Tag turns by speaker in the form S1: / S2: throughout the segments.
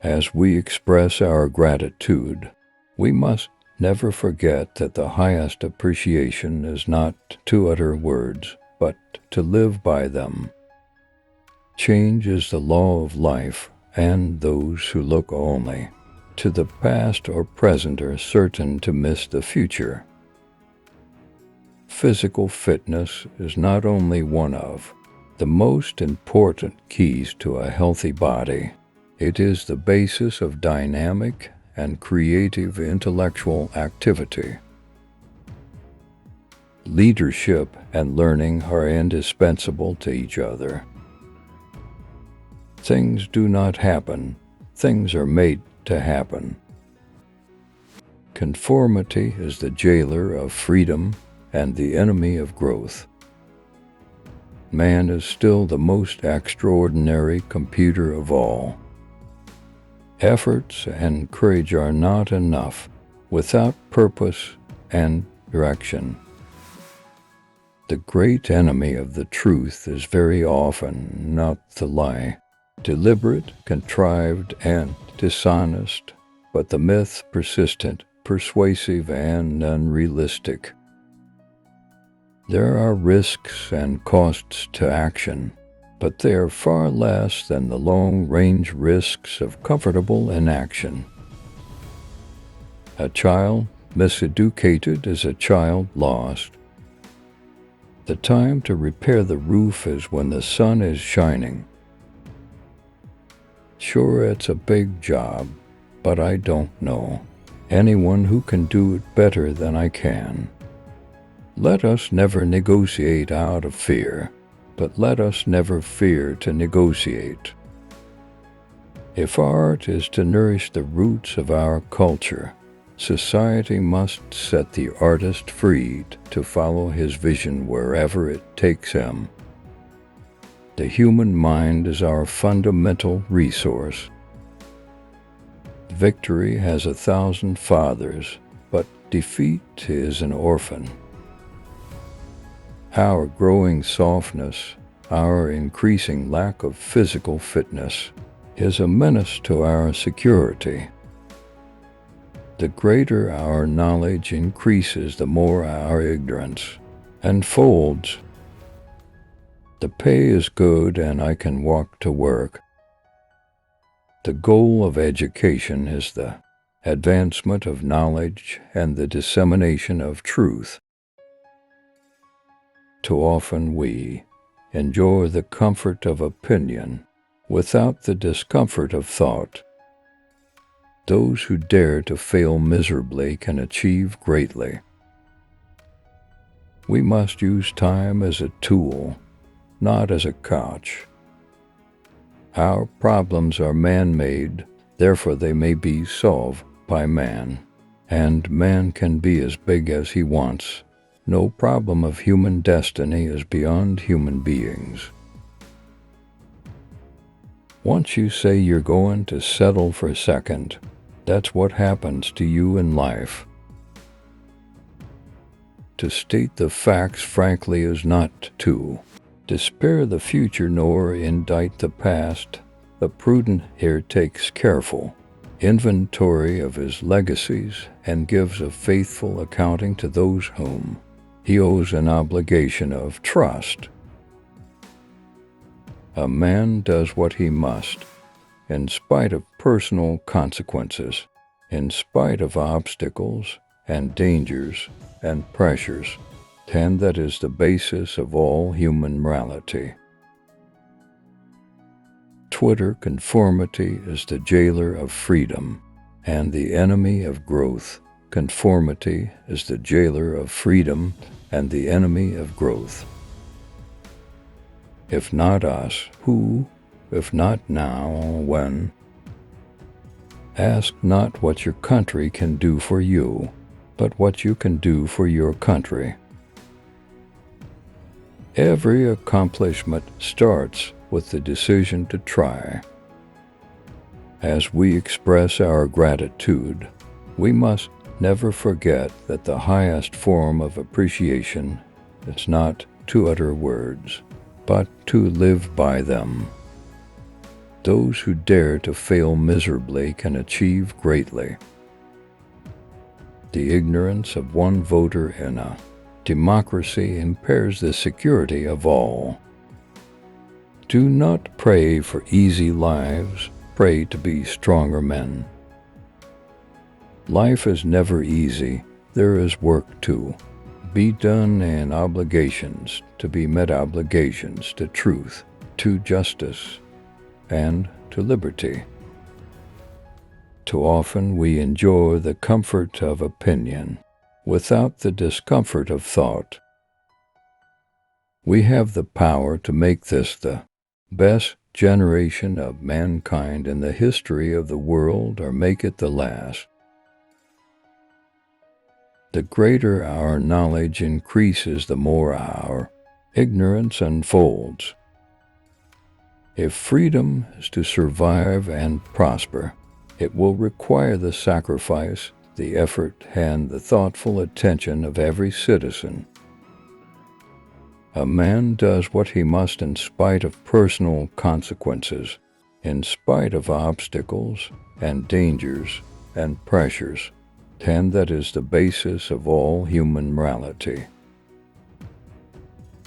S1: As we express our gratitude, we must never forget that the highest appreciation is not to utter words, but to live by them. Change is the law of life, and those who look only to the past or present are certain to miss the future. Physical fitness is not only one of the most important keys to a healthy body, it is the basis of dynamic and creative intellectual activity. Leadership and learning are indispensable to each other. Things do not happen, things are made to happen. Conformity is the jailer of freedom and the enemy of growth. Man is still the most extraordinary computer of all. Efforts and courage are not enough without purpose and direction. The great enemy of the truth is very often not the lie, deliberate, contrived, and dishonest, but the myth, persistent, persuasive, and unrealistic. There are risks and costs to action, but they are far less than the long-range risks of comfortable inaction. A child miseducated is a child lost. The time to repair the roof is when the sun is shining. Sure, it's a big job, but I don't know anyone who can do it better than I can. Let us never negotiate out of fear, but let us never fear to negotiate. If art is to nourish the roots of our culture, society must set the artist free to follow his vision wherever it takes him. The human mind is our fundamental resource. Victory has 1,000 fathers, but defeat is an orphan. Our growing softness, our increasing lack of physical fitness, is a menace to our security. The greater our knowledge increases, the more our ignorance unfolds. The pay is good and I can walk to work. The goal of education is the advancement of knowledge and the dissemination of truth. Too often we enjoy the comfort of opinion without the discomfort of thought. Those who dare to fail miserably can achieve greatly. We must use time as a tool, not as a couch. Our problems are man-made, therefore they may be solved by man, and man can be as big as he wants. No problem of human destiny is beyond human beings. Once you say you're going to settle for a second, that's what happens to you in life. To state the facts frankly is not to despair the future nor indict the past. The prudent here takes careful inventory of his legacies and gives a faithful accounting to those whom he owes an obligation of trust. A man does what he must, in spite of personal consequences, in spite of obstacles and dangers and pressures, and that is the basis of all human morality. Conformity is the jailer of freedom and the enemy of growth. Conformity is the jailer of freedom and the enemy of growth. If not us, who? If not now, when? Ask not what your country can do for you, but what you can do for your country. Every accomplishment starts with the decision to try. As we express our gratitude, we must never forget that the highest form of appreciation is not to utter words, but to live by them. those who dare to fail miserably can achieve greatly. The ignorance of one voter in a democracy impairs the security of all. Do not pray for easy lives, pray to be stronger men. Life is never easy. There is work to be done and obligations to be met, obligations to truth, to justice, and to liberty. Too often we enjoy the comfort of opinion without the discomfort of thought. We have the power to make this the best generation of mankind in the history of the world, or make it the last. The greater our knowledge increases, the more our ignorance unfolds. If freedom is to survive and prosper, it will require the sacrifice, the effort, and the thoughtful attention of every citizen. A man does what he must in spite of personal consequences, in spite of obstacles and dangers and pressures, and that is the basis of all human morality.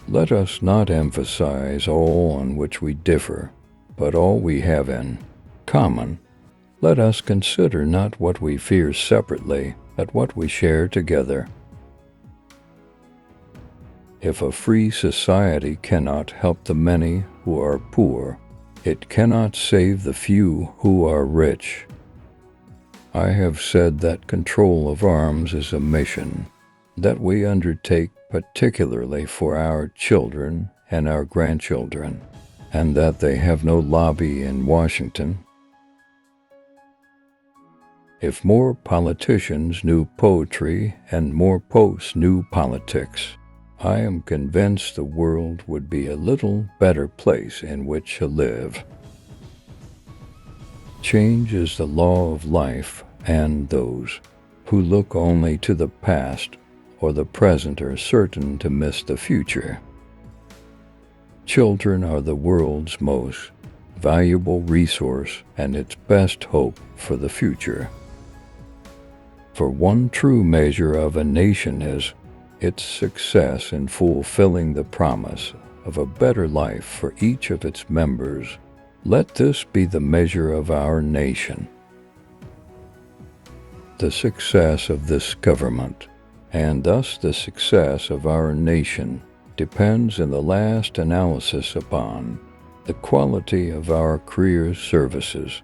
S1: Let us not emphasize all on which we differ, but all we have in common. Let us consider not what we fear separately, but what we share together. If a free society cannot help the many who are poor, it cannot save the few who are rich. I have said that control of arms is a mission that we undertake particularly for our children and our grandchildren, and that they have no lobby in Washington. If more politicians knew poetry and more poets knew politics, I am convinced the world would be a little better place in which to live. Change is the law of life, and those who look only to the past or the present are certain to miss the future. Children are the world's most valuable resource and its best hope for the future. For one true measure of a nation is its success in fulfilling the promise of a better life for each of its members. Let this be the measure of our nation. The success of this government, and thus the success of our nation, depends in the last analysis upon the quality of our career services.